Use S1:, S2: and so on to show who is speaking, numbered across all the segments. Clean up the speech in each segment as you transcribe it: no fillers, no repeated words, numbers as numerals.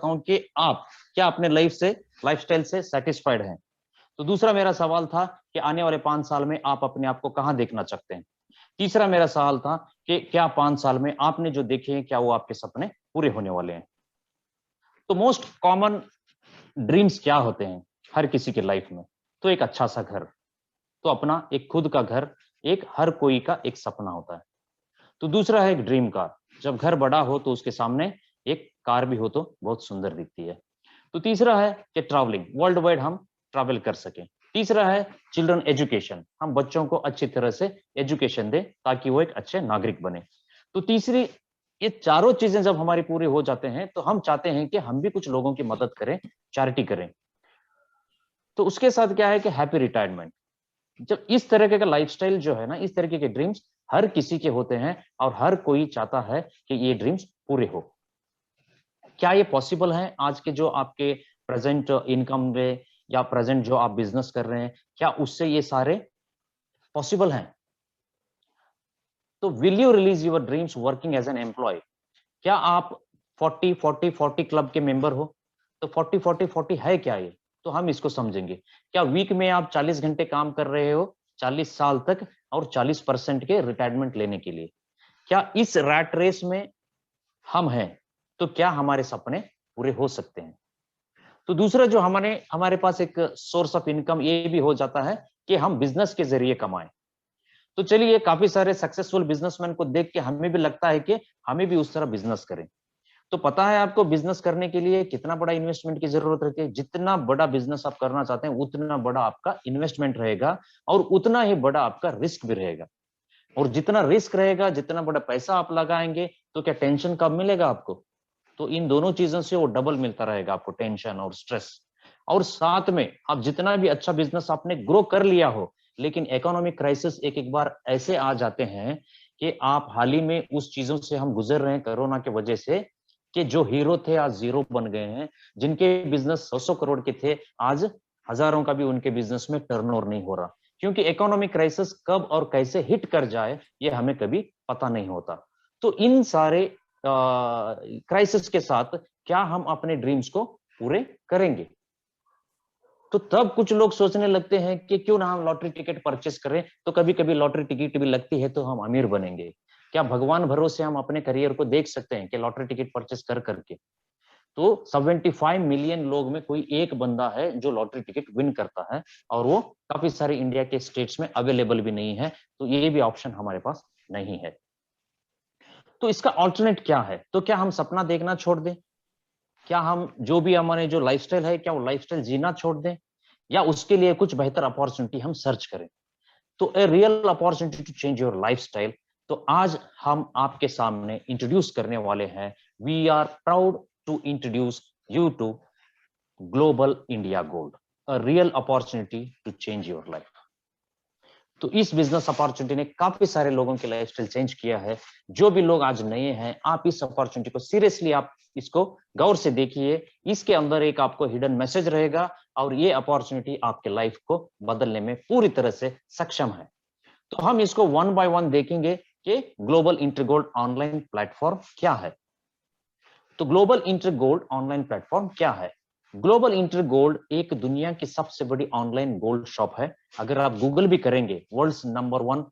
S1: चाहता हूं कि आप क्या अपने लाइफस्टाइल से सेटिस्फाइड हैं। तो दूसरा मेरा सवाल था कि आने वाले 5 साल में आप अपने आप को कहां देखना चाहते हैं। तीसरा मेरा सवाल था कि क्या 5 साल में आपने जो देखे हैं क्या वो आपके सपने पूरे होने वाले हैं। तो मोस्ट कॉमन ड्रीम्स क्या होते हैं हर किसी के लाइफ में। तो एक अच्छा सा घर, तो अपना एक खुद का घर एक हर कोई का एक सपना होता है। तो दूसरा है एक ड्रीम कार, जब घर बड़ा हो तो उसके सामने एक कार भी हो तो बहुत सुंदर दिखती है। तो तीसरा है कि ट्रैवलिंग, वर्ल्ड वाइड हम ट्रैवल कर सकें। तीसरा है चिल्ड्रन एजुकेशन, हम बच्चों को अच्छी तरह से एजुकेशन दें ताकि वो एक अच्छे नागरिक बने। तो तीसरी, ये चारों चीजें जब हमारी पूरी हो जाते हैं तो हम चाहते हैं कि हम भी कुछ लोगों की मदद करें, चैरिटी करें। तो उसके साथ क्या है कि हैप्पी रिटायरमेंट। जब इस तरह का लाइफस्टाइल जो है ना, इस तरीके के ड्रीम्स हर किसी के होते हैं और हर कोई चाहता है कि ये ड्रीम्स पूरे हो। क्या ये पॉसिबल है आज के जो आपके प्रेजेंट इनकम में या प्रेजेंट जो आप बिजनेस कर रहे हैं, क्या उससे ये सारे पॉसिबल हैं? तो will you realise your dreams working as an employ? क्या आप 40-40-40 क्लब के मेंबर हो? तो 40-40-40 है क्या ये? तो हम इसको समझेंगे। क्या वीक में आप 40 घंटे काम कर रहे हो 40 साल तक और 40% के रिटायरमेंट लेने के लिए? क्या इस रैट रेस में हम हैं? तो क्या हमारे सपने पूरे हो सकते हैं? तो दूसरा जो हमारे हमारे पास एक सोर्स ऑफ इनकम ये भी हो जाता है कि हम बिजनेस के जरिए कमाएं। तो चलिए, काफी सारे सक्सेसफुल बिजनेसमैन को देख के हमें भी लगता है कि हमें भी उस तरह बिजनेस करें। तो पता है आपको बिजनेस करने के लिए कितना बड़ा इन्वेस्टमेंट की जरूरत रहती है। जितना बड़ा बिजनेस आप करना चाहते हैं उतना बड़ा आपका इन्वेस्टमेंट रहेगा और उतना ही बड़ा आपका रिस्क भी रहेगा। और जितना रिस्क रहेगा, जितना बड़ा पैसा आप लगाएंगे, तो क्या टेंशन कब मिलेगा आपको? तो इन दोनों चीजों से वो डबल मिलता रहेगा आपको, टेंशन और स्ट्रेस। और साथ में आप जितना भी अच्छा बिजनेस आपने ग्रो कर लिया हो, लेकिन इकोनॉमिक क्राइसिस एक एक बार ऐसे आ जाते हैं कि आप हाल ही में उस चीजों से हम गुजर रहे हैं कोरोना के वजह से, कि जो हीरो थे आज जीरो बन गए हैं। जिनके बिजनेस 100 करोड़ के थे, आज हजारों का भी उनके बिजनेस में टर्नओवर नहीं हो रहा, क्योंकि इकोनॉमिक क्राइसिस कब और कैसे हिट कर जाए ये हमें कभी पता नहीं होता। तो इन सारे क्राइसिस के साथ क्या हम अपने ड्रीम्स को पूरे करेंगे? तो तब कुछ लोग सोचने लगते हैं कि क्यों ना हम लॉटरी टिकट परचेस करें, तो कभी कभी लॉटरी टिकट भी लगती है तो हम अमीर बनेंगे। क्या भगवान भरोसे हम अपने करियर को देख सकते हैं कि लॉटरी टिकट परचेस कर करके? तो 75 मिलियन लोग में कोई एक बंदा है जो लॉटरी टिकट विन करता है, और वो काफी सारे इंडिया के स्टेट्स में अवेलेबल भी नहीं है। तो ये भी ऑप्शन हमारे पास नहीं है। तो इसका ऑल्टरनेट क्या है? तो क्या हम सपना देखना छोड़ दें? क्या हम जो भी हमारे जो लाइफस्टाइल है, क्या वो लाइफस्टाइल जीना छोड़ दें, या उसके लिए कुछ बेहतर अपॉर्चुनिटी हम सर्च करें? तो a real opportunity to change your lifestyle. तो आज हम आपके सामने इंट्रोड्यूस करने वाले हैं, we are proud to introduce you to global India gold, a real opportunity to change your life. तो इस बिजनेस अपॉर्चुनिटी ने काफी सारे लोगों की लाइफस्टाइल चेंज किया है। जो भी लोग आज नए हैं, आप इस अपॉर्चुनिटी को सीरियसली, आप इसको गौर से देखिए। इसके अंदर एक आपको हिडन मैसेज रहेगा और ये अपॉर्चुनिटी आपके लाइफ को बदलने में पूरी तरह से सक्षम है। तो हम इसको वन बाय वन देखेंगे कि ग्लोबल इंटरगोल्ड ऑनलाइन प्लेटफॉर्म क्या है। तो ग्लोबल इंटरगोल्ड ऑनलाइन प्लेटफॉर्म क्या है? ग्लोबल इंटरगोल्ड एक दुनिया की सबसे बड़ी ऑनलाइन गोल्ड शॉप है। अगर आप गूगल भी करेंगे world's number 1,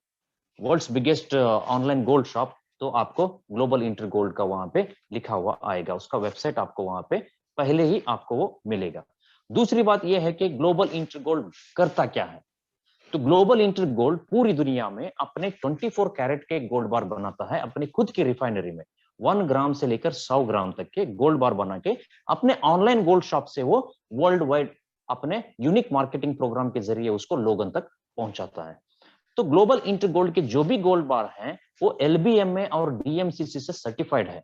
S1: world's biggest online gold shop, तो आपको ग्लोबल इंटरगोल्ड का वहां पे लिखा हुआ आएगा। उसका वेबसाइट आपको वहां पे पहले ही आपको वो मिलेगा। दूसरी बात यह है कि ग्लोबल इंटरगोल्ड करता क्या है। तो ग्लोबल इंटरगोल्ड पूरी दुनिया में अपने 24 कैरेट के गोल्ड बार बनाता है, अपनी खुद की रिफाइनरी में 1 ग्राम से लेकर 100 ग्राम तक के गोल्ड बार बना के अपने ऑनलाइन गोल्ड शॉप से वो वर्ल्ड वाइड अपने यूनिक मार्केटिंग प्रोग्राम के जरिए उसको लोगों तक पहुंचाता है। तो ग्लोबल इंटरगोल्ड के जो भी गोल्ड बार हैं वो एलबीएमए और डीएमसीसी से सर्टिफाइड है।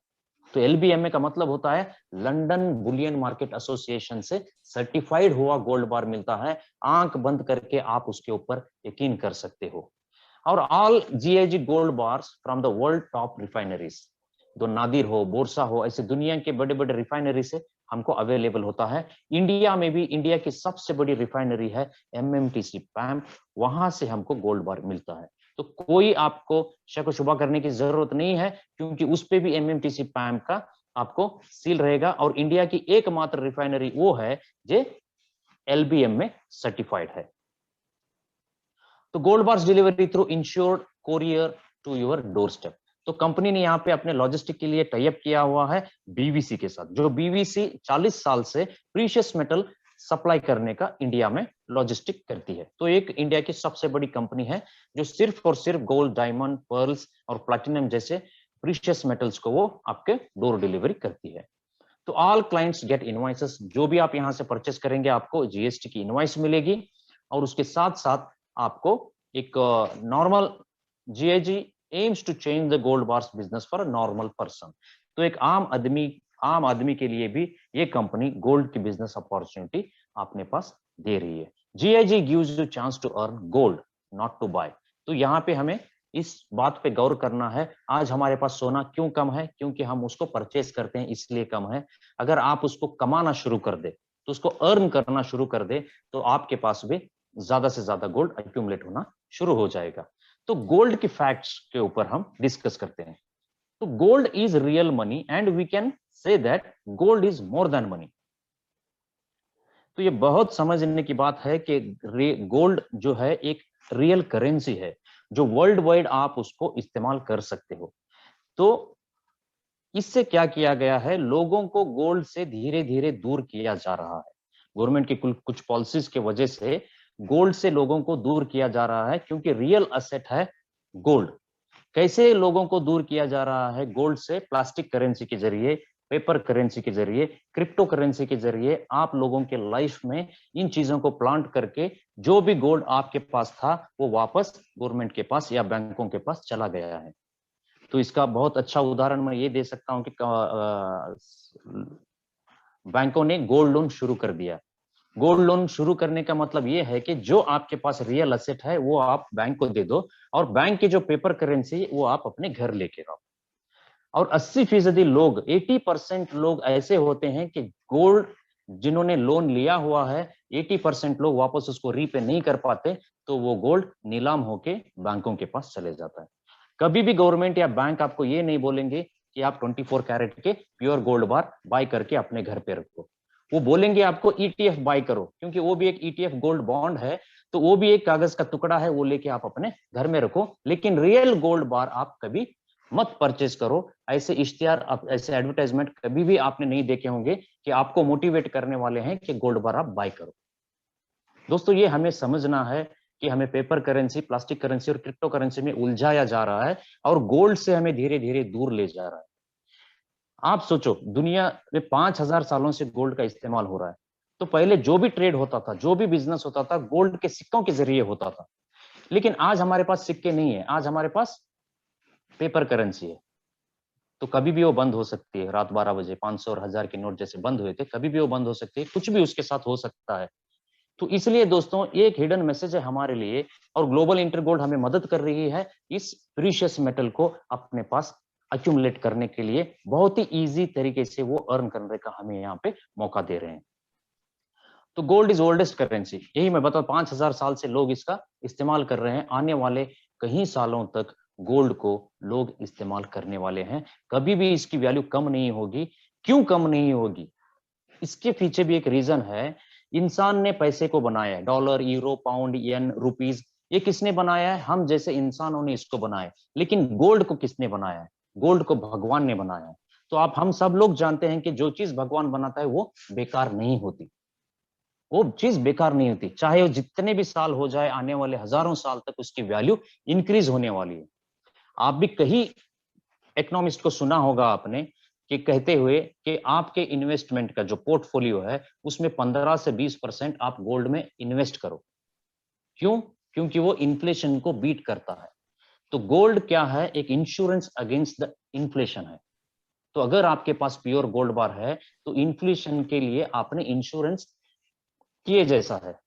S1: तो एलबीएमए का मतलब होता है लंदन बुलियन मार्केट एसोसिएशन से सर्टिफाइड हुआ गोल्ड बार मिलता है। आंख बंद करके आप उसके ऊपर यकीन कर सकते हो। और all GIG gold bars from the world top refineries, तो नादिर हो, बोरसा हो, ऐसे दुनिया के बड़े बड़े रिफाइनरी से हमको अवेलेबल होता है। इंडिया में भी इंडिया की सबसे बड़ी रिफाइनरी है एमएमटीसी पैम, वहां से हमको गोल्ड बार मिलता है। तो कोई आपको शक शुबा करने की जरूरत नहीं है, क्योंकि उस पे भी एमएमटीसी पैम का आपको सील रहेगा। और इंडिया की एकमात्र रिफाइनरी वो है जो LBM में सर्टिफाइड है। तो gold bars delivery through insured courier to your doorstep. तो कंपनी ने यहाँ पे अपने लॉजिस्टिक के लिए टाइप किया हुआ है बीवीसी के साथ, जो बीवीसी 40 साल से प्रीशियस मेटल सप्लाई करने का इंडिया में लॉजिस्टिक करती है। तो एक इंडिया की सबसे बड़ी कंपनी है जो सिर्फ और सिर्फ गोल्ड, डायमंड, पर्ल्स और प्लैटिनम जैसे प्रीशियस मेटल्स को वो आपके डोर डिलीवरी करती है। तो ऑल क्लाइंट्स गेट इनवॉइसेस। जो भी आप यहाँ से परचेस करेंगे आपको जीएसटी की इनवॉइस मिलेगी, और उसके साथ साथ आपको एक normal GIG aims to change the gold bars business for a normal person. तो एक आम आदमी के लिए भी ये कंपनी गोल्ड की बिजनेस अपॉर्चुनिटी अपने पास दे रही है। GIG gives you chance to earn gold, not to buy. तो यहाँ पे हमें इस बात पे गौर करना है, आज हमारे पास सोना क्यों कम है? क्योंकि हम उसको परचेस करते हैं इसलिए कम है। अगर आप उसको कमाना शुरू कर दे, तो उसको अर्न करना शुरू कर दे, तो आपके पास भी ज्यादा से ज्यादा गोल्ड एक्यूमुलेट होना शुरू हो जाएगा। तो गोल्ड की फैक्ट्स के ऊपर हम डिस्कस करते हैं। तो gold is real money and we can say that gold is more than money. तो ये बहुत समझने की बात है कि गोल्ड जो है एक रियल करेंसी है, जो वर्ल्ड वाइड आप उसको इस्तेमाल कर सकते हो। तो इससे क्या किया गया है, लोगों को गोल्ड से धीरे धीरे दूर किया जा रहा है। गवर्नमेंट की कुछ पॉलिसीज की वजह से गोल्ड से लोगों को दूर किया जा रहा है, क्योंकि रियल असेट है गोल्ड। कैसे लोगों को दूर किया जा रहा है गोल्ड से? प्लास्टिक करेंसी के जरिए, पेपर करेंसी के जरिए, क्रिप्टो करेंसी के जरिए आप लोगों के लाइफ में इन चीजों को प्लांट करके जो भी गोल्ड आपके पास था वो वापस गवर्नमेंट के पास या बैंकों के पास चला गया है। तो इसका बहुत अच्छा उदाहरण मैं ये दे सकता हूं कि बैंकों ने गोल्ड लोन शुरू कर दिया। गोल्ड लोन शुरू करने का मतलब ये है कि जो आपके पास रियल असेट है वो आप बैंक को दे दो, और बैंक की जो पेपर करेंसी वो आप अपने घर लेके आओ। और 80% लोग, 80% लोग ऐसे होते हैं कि गोल्ड जिन्होंने लोन लिया हुआ है, 80% लोग वापस उसको रीपे नहीं कर पाते, तो वो गोल्ड नीलाम होके बैंकों के पास चले जाता है। कभी भी गवर्नमेंट या बैंक आपको ये नहीं बोलेंगे कि आप 24 कैरेट के प्योर गोल्ड बार बाय करके अपने घर पे रखो। वो बोलेंगे आपको ईटीएफ बाय करो, क्योंकि वो भी एक ईटीएफ गोल्ड बॉन्ड है, तो वो भी एक कागज का टुकड़ा है, वो लेके आप अपने घर में रखो। लेकिन रियल गोल्ड बार आप कभी मत परचेज करो। ऐसे इश्तिहार, ऐसे एडवर्टाइजमेंट कभी भी आपने नहीं देखे होंगे कि आपको मोटिवेट करने वाले हैं कि गोल्ड बार आप बाय करो। दोस्तों, ये हमें समझना है कि हमें पेपर करेंसी, प्लास्टिक करेंसी और क्रिप्टो करेंसी में उलझाया जा रहा है, और गोल्ड से हमें धीरे धीरे दूर ले जा रहा है। आप सोचो, दुनिया में 5000 सालों से गोल्ड का इस्तेमाल हो रहा है। तो पहले जो भी ट्रेड होता था, जो भी बिजनेस होता था, गोल्ड के सिक्कों के जरिए होता था। लेकिन आज हमारे पास सिक्के नहीं है, आज हमारे पास पेपर करेंसी है। तो कभी भी वो बंद हो सकती है। रात 12 बजे 500 और 1000 के नोट जैसे बंद हुए थे, कभी भी वो बंद हो सकती है, कुछ भी उसके साथ हो सकता है। तो इसलिए दोस्तों, ये एक हिडन मैसेज है हमारे लिए, और ग्लोबल इंटरगोल्ड हमें मदद कर रही है इस प्रीशियस मेटल को अपने पास अक्यूमुलेट करने के लिए। बहुत ही इजी तरीके से वो अर्न करने का हमें यहाँ पे मौका दे रहे हैं। तो गोल्ड इज ओल्डेस्ट करेंसी, यही मैं बता, 5000 साल से लोग इसका इस्तेमाल कर रहे हैं। आने वाले कई सालों तक गोल्ड को लोग इस्तेमाल करने वाले हैं। कभी भी इसकी वैल्यू कम नहीं होगी। क्यों कम नहीं होगी? इसके पीछे भी एक रीजन है। इंसान ने पैसे को बनाया है, डॉलर, यूरो, पाउंड, येन, रुपीज, ये किसने बनाया है? हम जैसे इंसानों ने इसको बनाया। लेकिन गोल्ड को किसने बनाया है? गोल्ड को भगवान ने बनाया है। तो हम सब लोग जानते हैं कि जो चीज भगवान बनाता है वो बेकार नहीं होती। वो चीज बेकार नहीं होती, चाहे वो जितने भी साल हो जाए, आने वाले हजारों साल तक उसकी वैल्यू इंक्रीज होने वाली है। आप भी कहीं इकोनॉमिस्ट को सुना होगा आपने कि कहते हुए कि आपके इन्वेस्टमेंट का जो पोर्टफोलियो है उसमें 15 से 20% आप गोल्ड में इन्वेस्ट करो। क्यों? क्योंकि वो इन्फ्लेशन को बीट करता है। तो गोल्ड क्या है? एक इंश्योरेंस अगेंस्ट द इन्फ्लेशन है। तो अगर आपके पास प्योर गोल्ड बार है, तो इन्फ्लेशन के लिए आपने इंश्योरेंस किए जैसा है।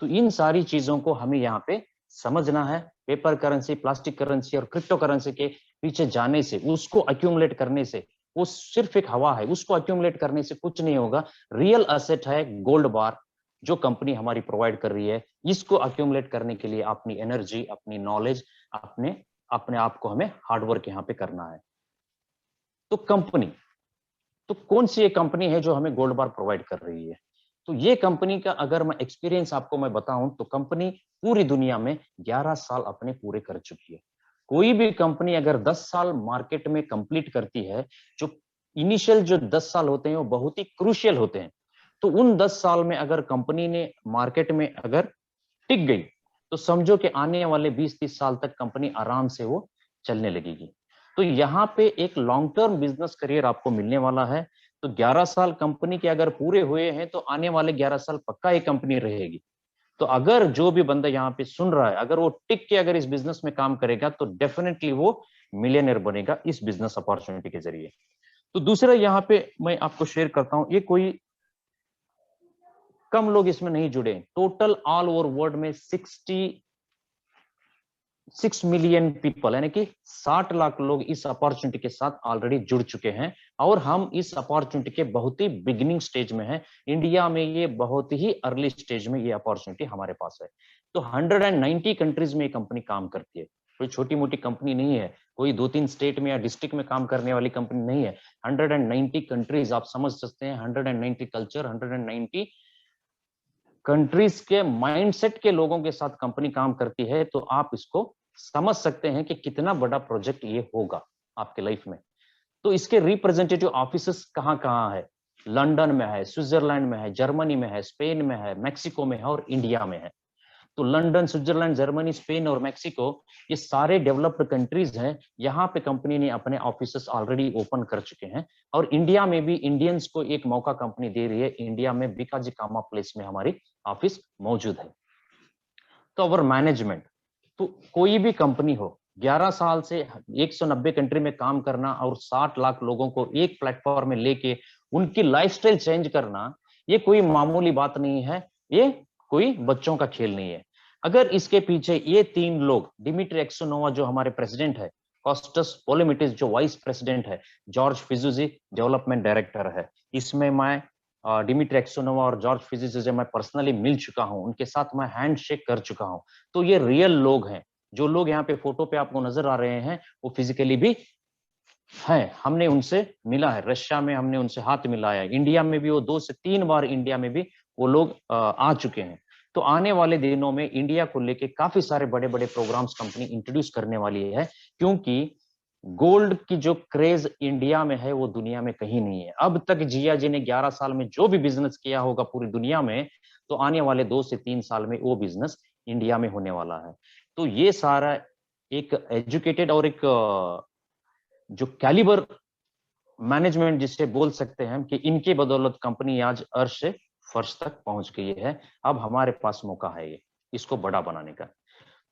S1: तो इन सारी चीजों को हमें यहाँ पे समझना है। पेपर करेंसी, प्लास्टिक करेंसी और क्रिप्टो करेंसी के पीछे जाने से, उसको अक्यूमुलेट करने से, वो सिर्फ एक हवा है, उसको अक्यूमुलेट करने से कुछ नहीं होगा। रियल असेट है गोल्ड बार, जो कंपनी हमारी प्रोवाइड कर रही है। इसको अक्यूमुलेट करने के लिए अपनी एनर्जी, अपनी नॉलेज, अपने अपने आप को हमें हार्डवर्क यहाँ पे करना है। तो कंपनी तो कौन सी ये कंपनी है जो हमें गोल्ड बार प्रोवाइड कर रही है? तो ये कंपनी का अगर मैं एक्सपीरियंस आपको मैं बताऊं तो कंपनी पूरी दुनिया में 11 साल अपने पूरे कर चुकी है। कोई भी कंपनी अगर 10 साल मार्केट में कंप्लीट करती है, जो इनिशियल जो 10 साल होते हैं वो बहुत ही क्रूशियल होते हैं। तो उन 10 साल में अगर कंपनी ने मार्केट में अगर टिक गई, तो समझो कि आने वाले 20-30 साल तक कंपनी आराम से वो चलने लगेगी। तो यहाँ पे एक लॉन्ग टर्म बिजनेस करियर आपको मिलने वाला है। तो 11 साल कंपनी के अगर पूरे हुए हैं तो आने वाले 11 साल पक्का ये कंपनी रहेगी। तो अगर जो भी बंदा यहाँ पे सुन रहा है, अगर वो टिक के अगर इस बिजनेस में काम करेगा तो डेफिनेटली वो मिलियनर बनेगा इस बिजनेस अपॉर्चुनिटी के जरिए। तो दूसरा यहाँ पे मैं आपको शेयर करता हूँ, ये कोई कम लोग इसमें नहीं जुड़े। टोटल ऑल ओवर वर्ल्ड में 66 मिलियन पीपल यानी कि 60 लाख लोग इस अपॉर्चुनिटी के साथ ऑलरेडी जुड़ चुके हैं। और हम इस अपॉर्चुनिटी के बहुत ही बिगिनिंग स्टेज में हैं। इंडिया में ये बहुत ही अर्ली स्टेज में ये अपॉर्चुनिटी हमारे पास है। तो 190 कंट्रीज में ये कंपनी काम करती है। कोई छोटी मोटी कंपनी नहीं है, कोई 2-3 स्टेट में या डिस्ट्रिक्ट में काम करने वाली कंपनी नहीं है। 190 कंट्रीज, आप समझ सकते हैं 190 कल्चर, 190 कंट्रीज के माइंडसेट के लोगों के साथ कंपनी काम करती है। तो आप इसको समझ सकते हैं कि कितना बड़ा प्रोजेक्ट ये होगा आपके लाइफ में। तो इसके रिप्रेजेंटेटिव ऑफिसेस कहाँ कहाँ है? लंदन में है, स्विट्जरलैंड में है, जर्मनी में है, स्पेन में है, मैक्सिको में है और इंडिया में है। तो लंदन, स्विट्जरलैंड, जर्मनी, स्पेन और मैक्सिको, ये सारे डेवलप्ड कंट्रीज हैं। यहाँ पे कंपनी ने अपने ऑफिसेस ऑलरेडी ओपन कर चुके हैं। और इंडिया में भी इंडियंस को एक मौका कंपनी दे रही है। इंडिया में बीकाजी कामा प्लेस में हमारी ऑफिस मौजूद है। तो अवर मैनेजमेंट, तो कोई भी कंपनी हो, 11 साल से 190 कंट्री में काम करना और 60 लाख लोगों को एक प्लेटफॉर्म में लेके उनकी लाइफस्टाइल चेंज करना, ये कोई मामूली बात नहीं है। ये कोई बच्चों का खेल नहीं है। अगर इसके पीछे ये 3 लोग, डिमित्री एक्सोनोवा जो हमारे प्रेसिडेंट है, कॉस्टस पोलिमिटिस जो वाइस प्रेसिडेंट है, जॉर्ज फिजुजी डेवलपमेंट डायरेक्टर है। इसमें मैं डिमित्री एक्सोनोवा और जॉर्ज फिजुजी से मैं पर्सनली मिल चुका हूं, उनके साथ मैं हैंड शेक कर चुका हूं। तो ये रियल लोग हैं। जो लोग यहाँ पे फोटो पे आपको नजर आ रहे हैं वो फिजिकली भी हैं। हमने उनसे मिला है, रशिया में हमने उनसे हाथ मिलाया है, इंडिया में भी वो 2 से 3 बार इंडिया में भी वो लोग आ चुके हैं। तो आने वाले दिनों में इंडिया को लेके काफी सारे बड़े बड़े प्रोग्राम्स कंपनी इंट्रोड्यूस करने वाली है। क्योंकि गोल्ड की जो क्रेज इंडिया में है वो दुनिया में कहीं नहीं है। अब तक जिया जी ने 11 साल में जो भी बिजनेस किया होगा पूरी दुनिया में, तो आने वाले 2 से 3 साल में वो बिजनेस इंडिया में होने वाला है। तो ये सारा एक एजुकेटेड और एक जो कैलिबर मैनेजमेंट जिसे बोल सकते हैं कि इनके बदौलत कंपनी आज अर्श से फर्श तक पहुंच गई है। अब हमारे पास मौका है ये इसको बड़ा बनाने का।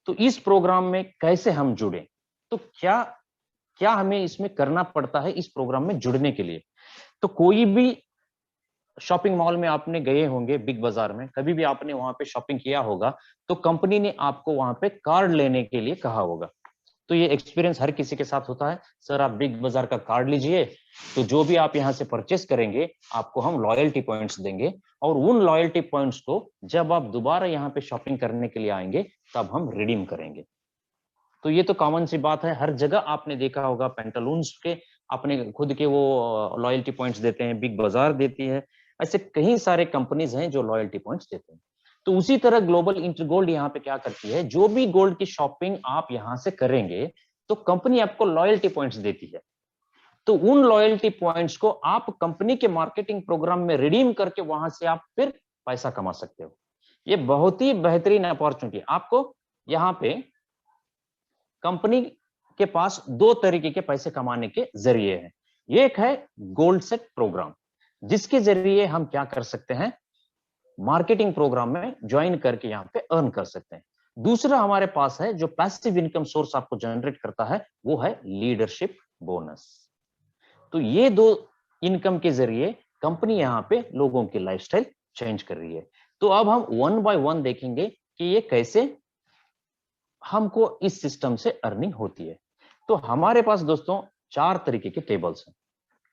S1: तो इस प्रोग्राम में कैसे हम जुड़े, तो क्या क्या हमें इसमें करना पड़ता है इस प्रोग्राम में जुड़ने के लिए? तो कोई भी शॉपिंग मॉल में आपने गए होंगे, बिग बाजार में कभी भी आपने वहां पे शॉपिंग किया होगा, तो कंपनी ने आपको वहां पे कार्ड लेने के लिए कहा होगा। तो ये एक्सपीरियंस हर किसी के साथ होता है, सर आप बिग बाजार का कार्ड लीजिए, तो जो भी आप यहाँ से परचेस करेंगे आपको हम लॉयल्टी पॉइंट्स देंगे, और उन लॉयल्टी पॉइंट्स को जब आप दोबारा यहाँ पे शॉपिंग करने के लिए आएंगे तब हम रिडीम करेंगे। तो ये तो कॉमन सी बात है, हर जगह आपने देखा होगा, पेंटालून्स के अपने खुद के वो लॉयल्टी पॉइंट्स देते हैं, बिग बाजार देती है, ऐसे कई सारे कंपनीज हैं जो लॉयल्टी पॉइंट्स देते हैं। तो उसी तरह ग्लोबल इंटरगोल्ड यहाँ पे क्या करती है, जो भी गोल्ड की शॉपिंग आप यहाँ से करेंगे तो कंपनी आपको लॉयल्टी पॉइंट्स देती है। तो उन लॉयल्टी पॉइंट्स को आप कंपनी के मार्केटिंग प्रोग्राम में रिडीम करके वहां से आप फिर पैसा कमा सकते हो। ये बहुत ही बेहतरीन अपॉर्चुनिटी। आपको यहाँ पे कंपनी के पास 2 तरीके के पैसे कमाने के जरिए हैं। एक है गोल्ड सेट प्रोग्राम, जिसके जरिए हम क्या कर सकते हैं, मार्केटिंग प्रोग्राम में ज्वाइन करके यहाँ पे अर्न कर सकते हैं। दूसरा हमारे पास है जो पैसिव इनकम सोर्स आपको जनरेट करता है, वो है लीडरशिप बोनस। तो ये 2 इनकम के जरिए कंपनी यहाँ पे लोगों की लाइफस्टाइल चेंज कर रही है। तो अब हम 1 बाय 1 देखेंगे कि ये कैसे हमको इस सिस्टम से अर्निंग होती है। तो हमारे पास दोस्तों 4 तरीके के टेबल्स हैं।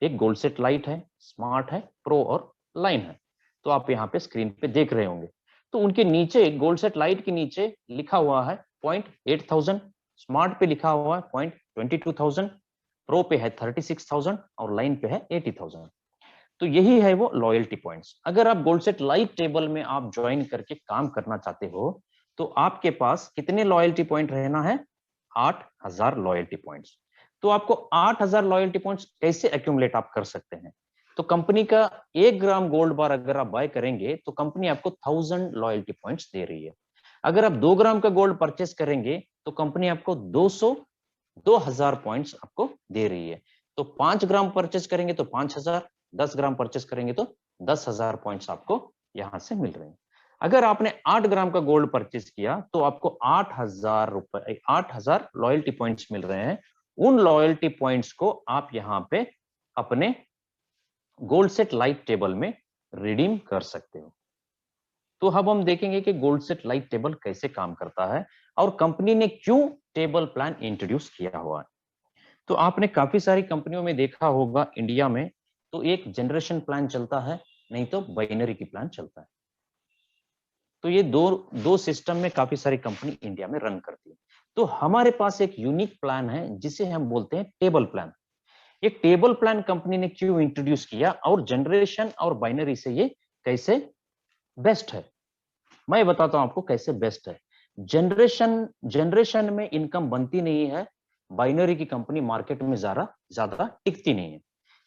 S1: एक गोल्ड सेट लाइट है, स्मार्ट है, प्रो और लाइन है। तो आप यहाँ पे स्क्रीन पे देख रहे होंगे। तो उनके नीचे गोल्ड सेट लाइट के नीचे लिखा हुआ है 0.8,000, स्मार्ट पे लिखा हुआ है 0.22,000, प्रो पे है 36,000 और लाइन पे है 80,000। तो यही है वो लॉयल्टी पॉइंट्स। अगर आप गोल्डसेट लाइव टेबल में आप ज्वाइन करके काम करना चाहते हो तो आपके पास कितने लॉयल्टी पॉइंट रहना है? 8000 लॉयल्टी पॉइंट्स। तो आपको 8000 लॉयल्टी पॉइंट्स कैसे एक्यूमुलेट आप कर सकते हैं? तो कंपनी का 1 ग्राम गोल्ड बार अगर आप बाय करेंगे तो कंपनी आपको 1000 लॉयल्टी पॉइंट्स दे रही है। अगर आप 2 ग्राम का गोल्ड परचेस करेंगे तो कंपनी आपको 2000 पॉइंट्स आपको दे रही है। तो 5 ग्राम परचेस करेंगे तो 5000, 10 ग्राम परचेस करेंगे तो 10,000 पॉइंट्स आपको यहां से मिल रहे हैं। अगर आपने 8 ग्राम का गोल्ड परचेस किया तो आपको 8000 लॉयल्टी पॉइंट्स मिल रहे हैं। उन लॉयल्टी पॉइंट्स को आप यहां पे अपने गोल्ड सेट लाइव टेबल में रिडीम कर सकते हो। तो अब हम देखेंगे कि गोल्ड सेट लाइव टेबल कैसे काम करता है और कंपनी ने क्यों टेबल प्लान इंट्रोड्यूस किया हुआ है। तो आपने काफी सारी कंपनियों में देखा होगा इंडिया में, तो एक जनरेशन प्लान चलता है, नहीं तो बाइनरी की प्लान चलता है। तो ये दो दो सिस्टम में काफी सारी कंपनी इंडिया में रन करती है। तो हमारे पास एक यूनिक प्लान है जिसे हम बोलते हैं टेबल प्लान। ये टेबल प्लान कंपनी ने क्यों इंट्रोड्यूस किया और जनरेशन और बाइनरी से ये कैसे बेस्ट है, मैं बताता हूं आपको कैसे बेस्ट है। जनरेशन में इनकम बनती नहीं है, बाइनरी की कंपनी मार्केट में ज्यादा टिकती नहीं है।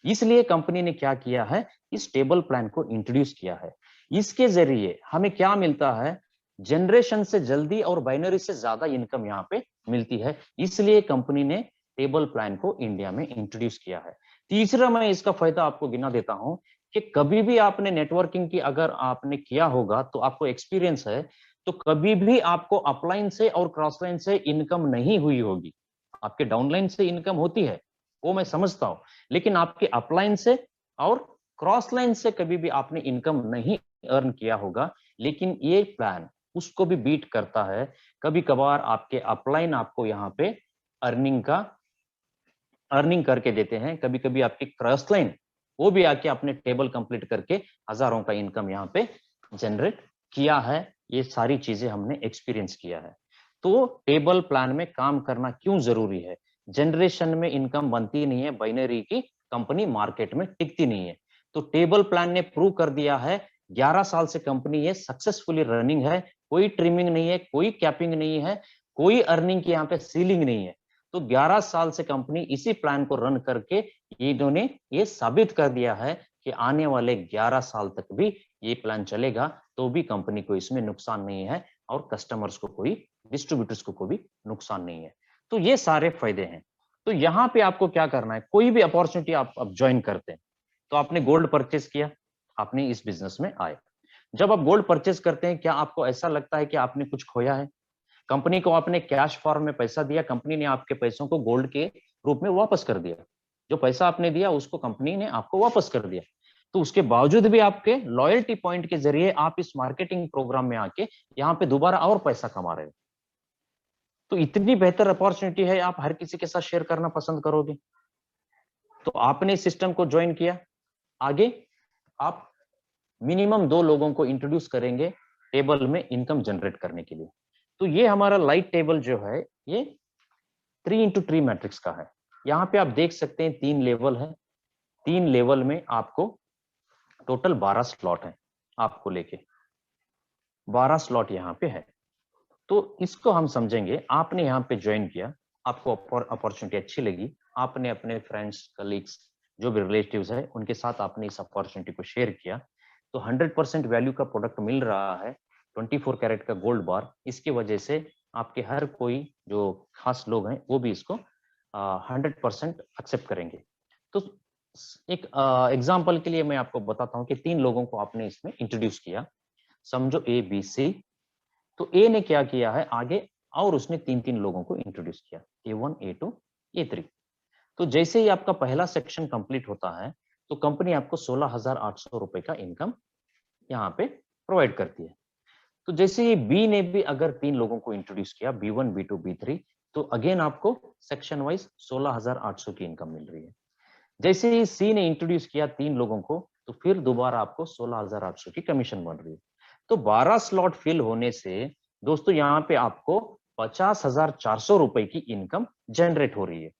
S1: इसलिए कंपनी ने क्या किया है, इस टेबल प्लान को इंट्रोड्यूस किया है। इसके जरिए हमें क्या मिलता है, जनरेशन से जल्दी और बाइनरी से ज्यादा इनकम यहाँ पे मिलती है। इसलिए कंपनी ने टेबल प्लान को इंडिया में इंट्रोड्यूस किया है। तीसरा मैं इसका फायदा आपको गिना देता हूं कि कभी भी आपने नेटवर्किंग की अगर आपने किया होगा तो आपको एक्सपीरियंस है, तो कभी भी आपको अपलाइन से और क्रॉसलाइन से इनकम नहीं हुई होगी। आपके डाउनलाइन से इनकम होती है, वो मैं समझता हूं, लेकिन आपके अपलाइन से और क्रॉस लाइन से कभी भी आपने इनकम नहीं अर्न किया होगा। लेकिन ये प्लान उसको भी बीट करता है। कभी कभार आपके अपलाइन आपको यहाँ पे अर्निंग करके देते हैं, कभी कभी आपकी क्रॉस लाइन वो भी आके अपने टेबल कंप्लीट करके हजारों का इनकम यहाँ पे जनरेट किया है। ये सारी चीजें हमने एक्सपीरियंस किया है। तो टेबल प्लान में काम करना क्यों जरूरी है? जनरेशन में इनकम बनती नहीं है, बाइनरी की कंपनी मार्केट में टिकती नहीं है। तो टेबल प्लान ने प्रूव कर दिया है, 11 साल से कंपनी ये सक्सेसफुली रनिंग है। कोई ट्रिमिंग नहीं है, कोई कैपिंग नहीं है, कोई अर्निंग की यहाँ पे सीलिंग नहीं है। तो 11 साल से कंपनी इसी प्लान को रन करके इन्होंने ये साबित कर दिया है कि आने वाले 11 साल तक भी ये प्लान चलेगा, तो भी कंपनी को इसमें नुकसान नहीं है और कस्टमर्स को कोई, डिस्ट्रीब्यूटर्स को कोई नुकसान नहीं है। तो ये सारे फायदे हैं। तो यहाँ पे आपको क्या करना है, कोई भी अपॉर्चुनिटी आप ज्वाइन करते हैं, तो आपने गोल्ड परचेस किया, आपने इस बिजनेस में आए। जब आप गोल्ड परचेस करते हैं, क्या आपको ऐसा लगता है कि आपने कुछ खोया है? कंपनी को आपने कैश फॉर्म में पैसा दिया, कंपनी ने आपके पैसों को गोल्ड के रूप में वापस कर दिया। जो पैसा आपने दिया उसको कंपनी ने आपको वापस कर दिया। तो उसके बावजूद भी आपके लॉयल्टी पॉइंट के जरिए आप इस मार्केटिंग प्रोग्राम में आके यहाँ पे दोबारा और पैसा कमा रहे हो। तो इतनी बेहतर अपॉर्चुनिटी है, आप हर किसी के साथ शेयर करना पसंद करोगे। तो आपने इस सिस्टम को ज्वाइन किया, आगे आप मिनिमम 2 लोगों को इंट्रोड्यूस करेंगे टेबल में इनकम जनरेट करने के लिए। तो ये हमारा लाइट टेबल जो है ये 3x3 मैट्रिक्स का है। यहाँ पे आप देख सकते हैं 3 लेवल है। 3 लेवल में आपको टोटल 12 स्लॉट है, आपको लेके 12 स्लॉट यहाँ पे है। तो इसको हम समझेंगे। आपने यहाँ पे ज्वाइन किया, आपको अपॉर्चुनिटी अच्छी लगी, आपने अपने फ्रेंड्स, कलीग्स, जो भी रिलेटिव्स है उनके साथ आपने इस अपॉर्चुनिटी को शेयर किया। तो 100% वैल्यू का प्रोडक्ट मिल रहा है, 24 कैरेट का गोल्ड बार। इसकी वजह से आपके हर कोई जो खास लोग हैं वो भी इसको 100% एक्सेप्ट करेंगे। तो एक एग्जाम्पल के लिए मैं आपको बताता हूँ कि 3 लोगों को आपने इसमें इंट्रोड्यूस किया, समझो ए बी सी। तो ए ने क्या किया है आगे, और उसने 3 लोगों को इंट्रोड्यूस किया, A1, A2, A3। तो जैसे ही आपका पहला सेक्शन कंप्लीट होता है तो कंपनी आपको 16,800 रुपए का इनकम यहाँ पे प्रोवाइड करती है। तो जैसे ही बी ने भी अगर 3 लोगों को इंट्रोड्यूस किया, B1, B2, B3, तो अगेन आपको सेक्शन वाइज 16,800 की इनकम मिल रही है। जैसे ही सी ने इंट्रोड्यूस किया 3 लोगों को, तो फिर दोबारा आपको 16,800 की कमीशन बन रही है। तो 12 स्लॉट फिल होने से दोस्तों यहाँ पे आपको 50,400 रुपए की इनकम जनरेट हो रही है।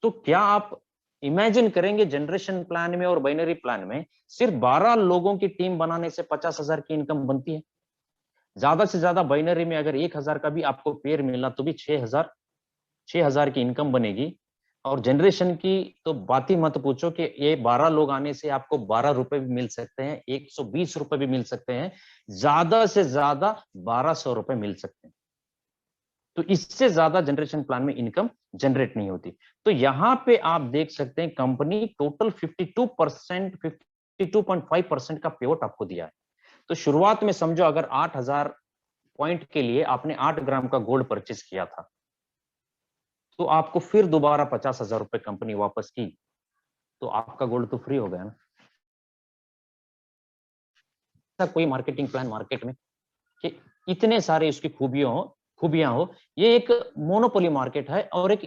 S1: तो क्या आप इमेजिन करेंगे जनरेशन प्लान में और बाइनरी प्लान में सिर्फ 12 लोगों की टीम बनाने से 50,000 की इनकम बनती है। ज्यादा से ज्यादा बाइनरी में अगर 1,000 का भी आपको पेयर मिला तो भी 6,000 की इनकम बनेगी। और जनरेशन की तो बात ही मत पूछो कि ये 12 लोग आने से आपको 12 रुपए भी मिल सकते हैं, 120 रुपए भी मिल सकते हैं, ज्यादा से ज्यादा 1200 रुपए मिल सकते हैं। तो इससे ज्यादा जनरेशन प्लान में इनकम जनरेट नहीं होती। तो यहां पे आप देख सकते हैं कंपनी टोटल 52% का पेआउट आपको दिया है। तो शुरुआत में समझो अगर 8,000 पॉइंट के लिए आपने 8 ग्राम का गोल्ड परचेस किया था, तो आपको फिर दोबारा 50,000 रुपए कंपनी वापस की, तो आपका गोल्ड तो फ्री हो गया ना। ऐसा कोई मार्केटिंग प्लान मार्केट में कि इतने सारे इसकी खूबियां हो। ये एक मोनोपोली मार्केट है और एक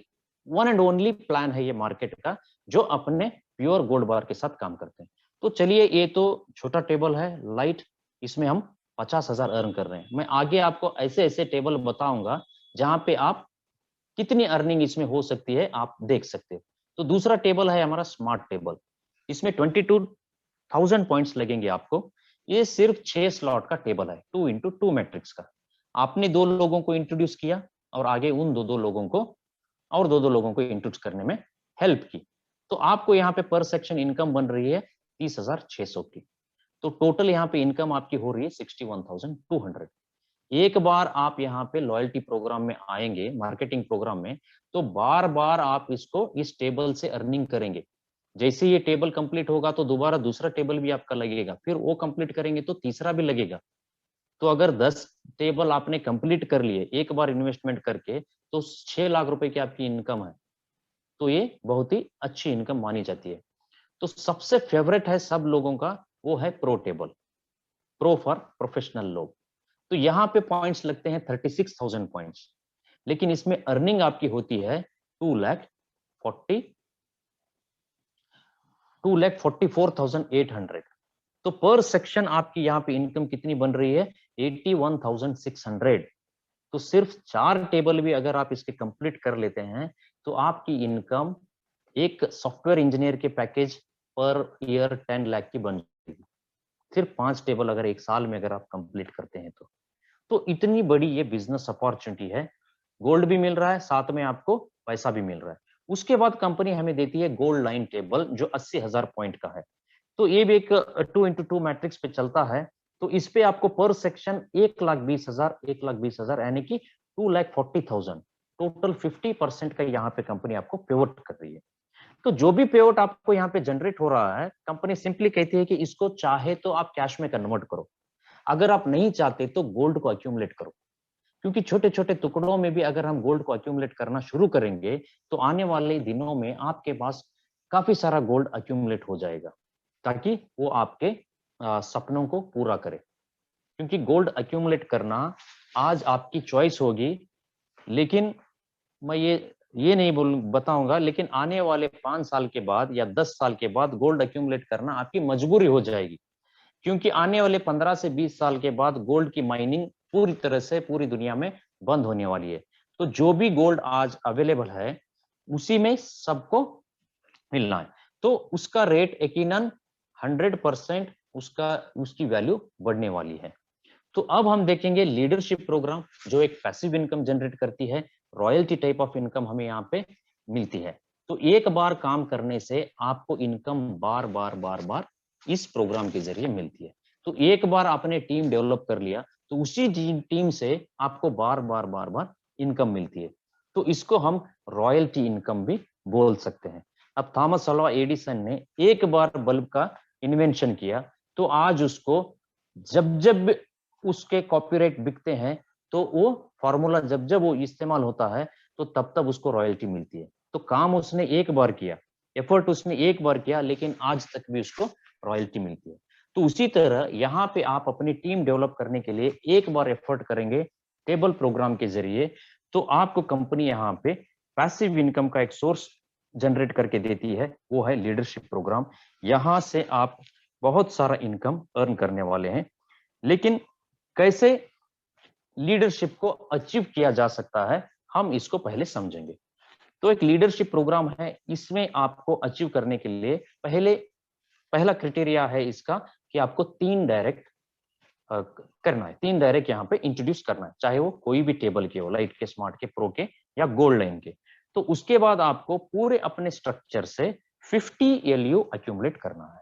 S1: वन एंड ओनली प्लान है ये मार्केट का, जो अपने प्योर गोल्ड बार के साथ काम करते हैं। तो चलिए, ये तो छोटा टेबल है लाइट, इसमें हम 50,000 अर्न कर रहे हैं। मैं आगे आपको ऐसे ऐसे टेबल बताऊंगा जहां पे आप कितनी अर्निंग इसमें हो सकती है आप देख सकते हो। तो दूसरा टेबल है हमारा स्मार्ट टेबल। इसमें 22,000 पॉइंट्स लगेंगे आपको। ये सिर्फ 6 स्लॉट का टेबल है, 2x2 मैट्रिक्स का। आपने 2 लोगों को इंट्रोड्यूस किया और आगे उन दो लोगों को और 2 लोगों को इंट्रोड्यूस करने में हेल्प की, तो आपको यहाँ पे पर सेक्शन इनकम बन रही है 30,600 की। तो टोटल यहाँ पे इनकम आपकी हो रही है 61,200। एक बार आप यहाँ पे लॉयल्टी प्रोग्राम में आएंगे, मार्केटिंग प्रोग्राम में, तो बार बार आप इसको इस टेबल से अर्निंग करेंगे। जैसे ये टेबल कंप्लीट होगा तो दोबारा दूसरा टेबल भी आपका लगेगा, फिर वो कंप्लीट करेंगे तो तीसरा भी लगेगा। तो अगर 10 टेबल आपने कंप्लीट कर लिए एक बार इन्वेस्टमेंट करके, तो 6 लाख रुपए की आपकी इनकम है। तो ये बहुत ही अच्छी इनकम मानी जाती है। तो सबसे फेवरेट है सब लोगों का, वो है pro table, pro for professional लोग। तो यहाँ पे पॉइंट्स लगते हैं 36,000 पॉइंट्स, लेकिन इसमें अर्निंग आपकी होती है 2,44,800। तो पर सेक्शन आपकी यहाँ पे इनकम कितनी बन रही है? 81,600। तो सिर्फ 4 टेबल भी अगर आप इसके कंप्लीट कर लेते हैं तो आपकी इनकम एक सॉफ्टवेयर इंजीनियर के पैकेज पर ईयर 10 लाख की बन जाएगी। सिर्फ 5 टेबल अगर एक साल में अगर आप कंप्लीट करते हैं तो इतनी बड़ी ये बिजनेस अपॉर्चुनिटी है। गोल्ड भी मिल रहा है, साथ में आपको पैसा भी मिल रहा है। उसके बाद कंपनी हमें देती है गोल्ड लाइन टेबल, जो 80,000 पॉइंट का है। तो ये भी एक 2x2 मैट्रिक्स पे चलता है। तो इस पे आपको पर सेक्शन 1,20,000 यानी कि 2,40,000, टोटल 50% का यहाँ पे कंपनी आपको पेवट कर रही है। तो जो भी पेआउट आपको यहाँ पे जनरेट हो रहा है, कंपनी सिंपली कहती है कि इसको चाहे तो आप कैश में कन्वर्ट करो, अगर आप नहीं चाहते तो गोल्ड को अक्यूमुलेट करो। क्योंकि छोटे छोटे टुकड़ों में भी अगर हम गोल्ड को अक्यूमुलेट करना शुरू करेंगे तो आने वाले दिनों में आपके पास काफी सारा गोल्ड अक्यूमुलेट हो जाएगा, ताकि वो आपके सपनों को पूरा करे। क्योंकि गोल्ड अक्यूमुलेट करना आज आपकी चॉइस होगी, लेकिन मैं ये नहीं बताऊंगा, लेकिन आने वाले 5 साल के बाद या 10 साल के बाद गोल्ड अक्यूमुलेट करना आपकी मजबूरी हो जाएगी। क्योंकि आने वाले 15 से 20 साल के बाद गोल्ड की माइनिंग पूरी तरह से पूरी दुनिया में बंद होने वाली है। तो जो भी गोल्ड आज अवेलेबल है उसी में सबको मिलना है। तो उसका रेट यकीनन 100% उसकी वैल्यू बढ़ने वाली है। तो अब हम देखेंगे लीडरशिप प्रोग्राम, जो एक पैसिव इनकम जनरेट करती है। रॉयल्टी टाइप ऑफ इनकम हमें यहाँ पे मिलती है। तो एक बार काम करने से आपको इनकम बार बार बार बार इस प्रोग्राम के जरिए मिलती है। तो एक बार आपने टीम डेवलप कर लिया तो उसी टीम से आपको बार बार बार बार इनकम मिलती है। तो इसको हम रॉयल्टी इनकम भी बोल सकते हैं। अब थॉमस अल्वा एडिसन ने एक बार बल्ब का इन्वेंशन किया, तो आज उसको जब जब उसके कॉपीराइट बिकते हैं तो वो फॉर्मूला जब जब वो इस्तेमाल होता है तो तब तब उसको रॉयल्टी मिलती है। तो काम उसने एक बार किया, एफर्ट उसने एक बार किया, लेकिन आज तक भी उसको रॉयल्टी मिलती है। तो उसी तरह यहाँ पे आप अपनी टीम डेवलप करने के लिए एक बार एफर्ट करेंगे टेबल प्रोग्राम के जरिए, तो आपको कंपनी यहाँ पे पैसिव इनकम का एक सोर्स जनरेट करके देती है, वो है लीडरशिप प्रोग्राम। यहां से आप बहुत सारा इनकम अर्न करने वाले हैं। लेकिन कैसे लीडरशिप को अचीव किया जा सकता है, हम इसको पहले समझेंगे। तो एक लीडरशिप प्रोग्राम है, इसमें आपको अचीव करने के लिए पहला क्राइटेरिया है इसका कि आपको 3 डायरेक्ट करना है, 3 डायरेक्ट यहाँ पे इंट्रोड्यूस करना है, चाहे वो कोई भी टेबल के हो, लाइट के, स्मार्ट के, प्रो के या गोल्ड लाइन के। तो उसके बाद आपको पूरे अपने स्ट्रक्चर से 50 एलयू अक्यूमुलेट करना है।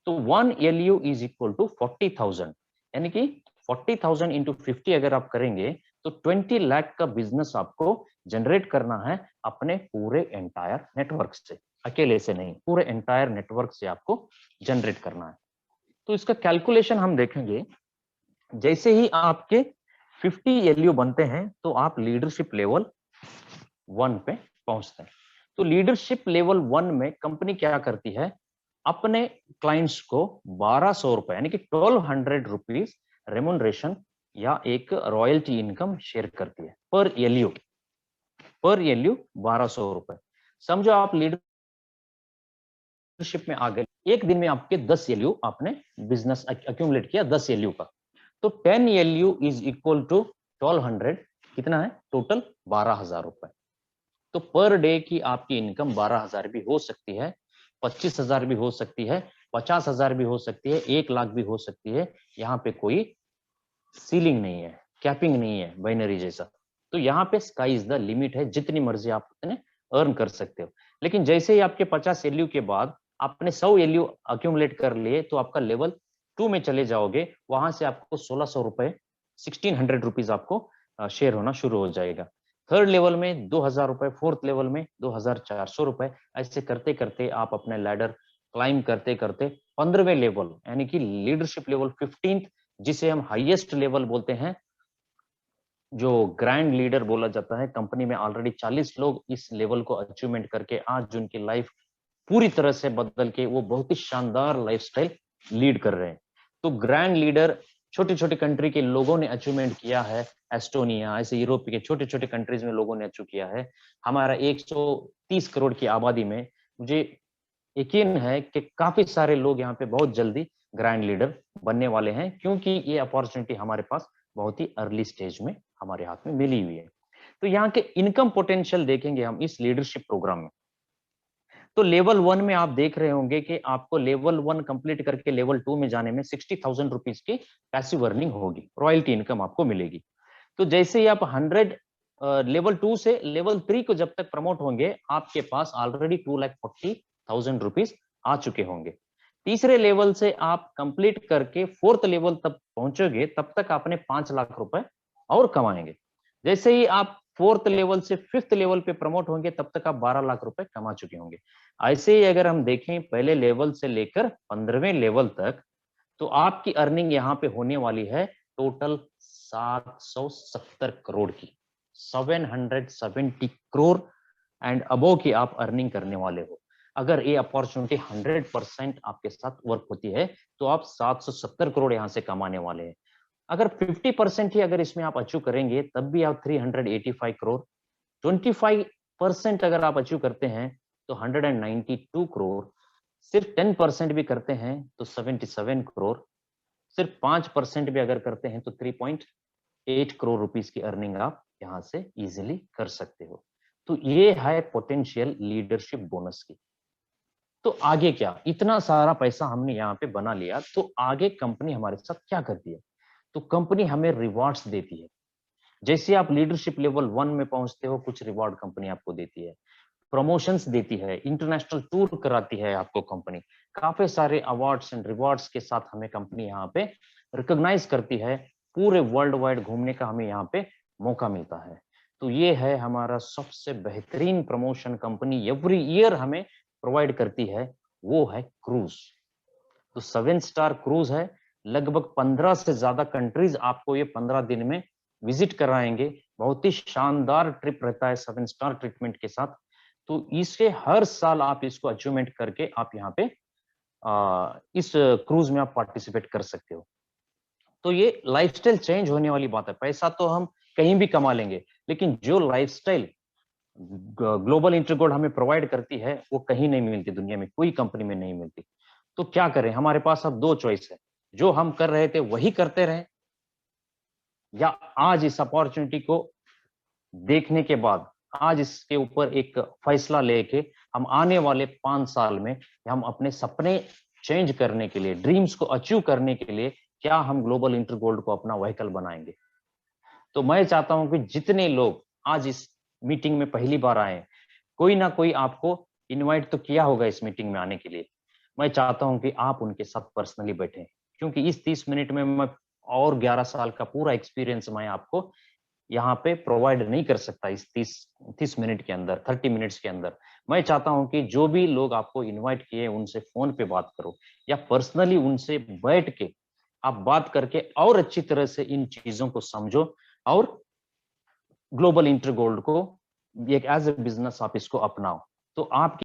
S1: तो 1 एलयू इज इक्वल टू 40,000, यानी कि 40,000 इंटू 50 अगर आप करेंगे तो 20 लाख का बिजनेस आपको जनरेट करना है अपने पूरे एंटायर नेटवर्क से, अकेले से नहीं, पूरे एंटायर नेटवर्क से आपको जनरेट करना है। तो इसका कैलकुलेशन हम देखेंगे, जैसे ही आपके 50 एलयू बनते हैं तो आप लीडरशिप लेवल 1 पे पहुंचते हैं। तो लीडरशिप लेवल 1 में कंपनी क्या करती है, अपने क्लाइंट्स को 1200 रुपए यानी कि 1200 रुपीज रेमुनरेशन या एक रॉयल्टी इनकम शेयर करती है पर एलयू 1200 रुपए। समझो आप लीडरशिप में आ गए, एक दिन में आपके 10 एलयू आपने बिजनेस अक्यूमुलेट किया, 10 एलयू का, तो 10 एलयू इज इक्वल टू 1200, कितना है टोटल 12,000 रुपए। तो पर डे की आपकी इनकम 12,000 भी हो सकती है, 25,000 भी हो सकती है, 50,000 भी हो सकती है, 1 लाख भी हो सकती है। यहाँ पे कोई सीलिंग नहीं है, कैपिंग नहीं है बाइनरी जैसा। तो यहाँ पे स्काई इज द लिमिट है, जितनी मर्जी आप उतने अर्न कर सकते हो। लेकिन जैसे ही आपके 50 एलयू के बाद आपने 100 एलयू अक्यूमुलेट कर लिए तो आपका लेवल 2 में चले जाओगे, वहां से आपको 1,600 रुपए 1,600 रुपीज आपको शेयर होना शुरू हो जाएगा। थर्ड लेवल में 2,000 रुपए, फोर्थ लेवल में 2,400 रुपए, ऐसे करते करते आप अपने लैडर क्लाइम करते करते 15वें लेवल यानी कि लीडरशिप लेवल 15th, जिसे हम हाईएस्ट लेवल बोलते हैं, जो ग्रैंड लीडर बोला जाता है। कंपनी में ऑलरेडी 40 लोग इस लेवल को अचीवमेंट करके आज उनकी लाइफ पूरी तरह से बदल के वो बहुत ही शानदार लाइफस्टाइल लीड कर रहे हैं। तो ग्रैंड लीडर छोटे छोटे कंट्री के लोगों ने अचीवमेंट किया है, एस्टोनिया, ऐसे यूरोप के छोटे छोटे कंट्रीज में लोगों ने अचीव किया है। हमारा 130 करोड़ की आबादी में मुझे यकीन है कि काफी सारे लोग यहाँ पे बहुत जल्दी ग्रैंड लीडर बनने वाले हैं, क्योंकि ये अपॉर्चुनिटी हमारे पास बहुत ही अर्ली स्टेज में हमारे हाथ में मिली हुई है। तो यहाँ के इनकम पोटेंशियल देखेंगे हम इस लीडरशिप प्रोग्राम में। तो लेवल 1 में आप देख रहे होंगे कि आपको लेवल 1 कंप्लीट करके लेवल 2 में जाने में 60,000 रुपीज की पैसिव अर्निंग होगी, रॉयल्टी इनकम आपको मिलेगी। तो जैसे ही आप 100 लेवल 2 से लेवल 3 को जब तक प्रमोट होंगे, आपके पास ऑलरेडी 2,40,000 रुपीज आ चुके होंगे। तीसरे लेवल से आप कंप्लीट करके 4th लेवल तक पहुंचोगे, तब तक आपने 5 लाख रुपए और कमाएंगे। जैसे ही आप 4th लेवल से 5th लेवल पे प्रमोट होंगे, तब तक आप 12 लाख रुपए कमा चुके होंगे। ऐसे ही अगर हम देखें पहले लेवल से लेकर 15वें लेवल तक, तो आपकी अर्निंग यहाँ पे होने वाली है टोटल 770 करोड़ की, 770 करोड़ एंड अबो की आप अर्निंग करने वाले हो। अगर ये अपॉर्चुनिटी 100% आपके साथ वर्क होती है तो आप 770 करोड़ यहाँ से कमाने वाले हैं। अगर 50% ही अगर इसमें आप अचीव करेंगे तब भी आप 385 करोड़, 25% अगर आप अचीव करते हैं तो 192 करोड़, सिर्फ 10% भी करते हैं तो 77 करोड़, सिर्फ 5% भी अगर करते हैं तो 3.8 करोड़ रुपीस की अर्निंग आप यहां से इजीली कर सकते हो। तो ये है पोटेंशियल लीडरशिप बोनस की। तो आगे क्या, इतना सारा पैसा हमने यहाँ पे बना लिया, तो आगे कंपनी हमारे साथ क्या करती है? तो कंपनी हमें रिवॉर्ड्स देती है। जैसे आप लीडरशिप लेवल 1 में पहुंचते हो, कुछ रिवॉर्ड कंपनी आपको देती है, प्रमोशंस देती है, इंटरनेशनल टूर कराती है आपको कंपनी, काफी सारे अवार्ड्स एंड रिवॉर्ड्स के साथ हमें कंपनी यहाँ पे रिकॉग्नाइज करती है, पूरे वर्ल्ड वाइड घूमने का हमें यहाँ पे मौका मिलता है। तो ये है हमारा सबसे बेहतरीन प्रमोशन कंपनी एवरी ईयर हमें प्रोवाइड करती है, वो है क्रूज। तो 7 स्टार क्रूज है, लगभग 15 से ज्यादा कंट्रीज आपको ये 15 दिन में विजिट कराएंगे। बहुत ही शानदार ट्रिप रहता है 7 स्टार ट्रीटमेंट के साथ। तो इसे हर साल आप इसको अचीवमेंट करके आप यहाँ पे इस क्रूज में आप पार्टिसिपेट कर सकते हो। तो ये लाइफस्टाइल चेंज होने वाली बात है। पैसा तो हम कहीं भी कमा लेंगे, लेकिन जो लाइफस्टाइल ग्लोबल इंटरगोल्ड हमें प्रोवाइड करती है वो कहीं नहीं मिलती, दुनिया में कोई कंपनी में नहीं मिलती। तो क्या करें, हमारे पास अब 2 चॉइस है, जो हम कर रहे थे वही करते रहें, या आज इस अपॉर्चुनिटी को देखने के बाद आज इसके ऊपर एक फैसला लेके हम आने वाले 5 साल में हम अपने सपने चेंज करने के लिए, ड्रीम्स को अचीव करने के लिए क्या हम ग्लोबल इंटर गोल्ड को अपना व्हीकल बनाएंगे। तो मैं चाहता हूं कि जितने लोग आज इस मीटिंग में पहली बार आए हैं, कोई ना कोई आपको इनवाइट तो किया होगा इस मीटिंग में आने के लिए। मैं चाहता हूं कि आप उनके साथ पर्सनली बैठें, क्योंकि इस 30 मिनट में मैं और 11 साल का पूरा एक्सपीरियंस मैं आपको यहाँ पे प्रोवाइड नहीं कर सकता इस 30 मिनट के अंदर, 30 मिनट्स के अंदर। मैं चाहता हूं कि जो भी लोग आपको इनवाइट किए उनसे फोन पे बात करो या पर्सनली उनसे बैठ के आप बात करके और अच्छी तरह से इन चीजों को समझो और ग्लोबल इंटर गोल्ड को एक एज ए बिजनेस आप इसको अपनाओ। तो आप